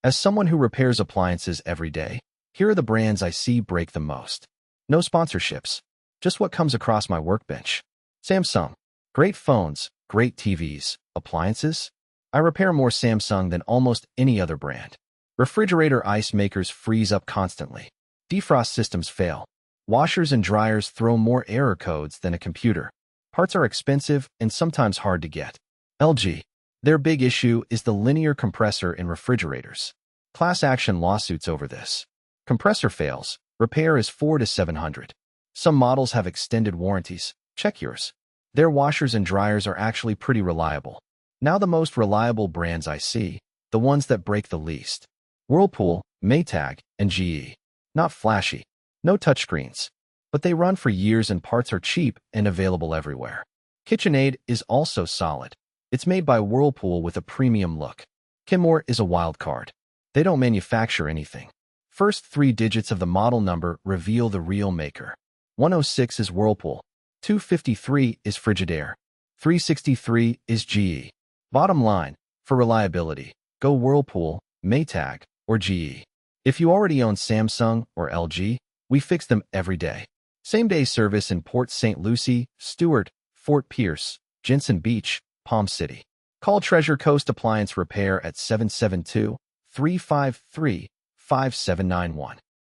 As someone who repairs appliances every day, here are the brands I see break the most. No sponsorships, just what comes across my workbench. Samsung. Great phones, great TVs, appliances. I repair more Samsung than almost any other brand. Refrigerator ice makers freeze up constantly. Defrost systems fail. Washers and dryers throw more error codes than a computer. Parts are expensive and sometimes hard to get. LG. Their big issue is the linear compressor in refrigerators. Class action lawsuits over this. Compressor fails. Repair is $400 to $700. Some models have extended warranties. Check yours. Their washers and dryers are actually pretty reliable. Now the most reliable brands I see, the ones that break the least. Whirlpool, Maytag, and GE. Not flashy. No touchscreens. But they run for years and parts are cheap and available everywhere. KitchenAid is also solid. It's made by Whirlpool with a premium look. Kenmore is a wild card. They don't manufacture anything. First 3 digits of the model number reveal the real maker. 106 is Whirlpool. 253 is Frigidaire. 363 is GE. Bottom line, for reliability, go Whirlpool, Maytag, or GE. If you already own Samsung or LG, we fix them every day. Same-day service in Port St. Lucie, Stuart, Fort Pierce, Jensen Beach, Palm City. Call Treasure Coast Appliance Repair at 772-353-5791.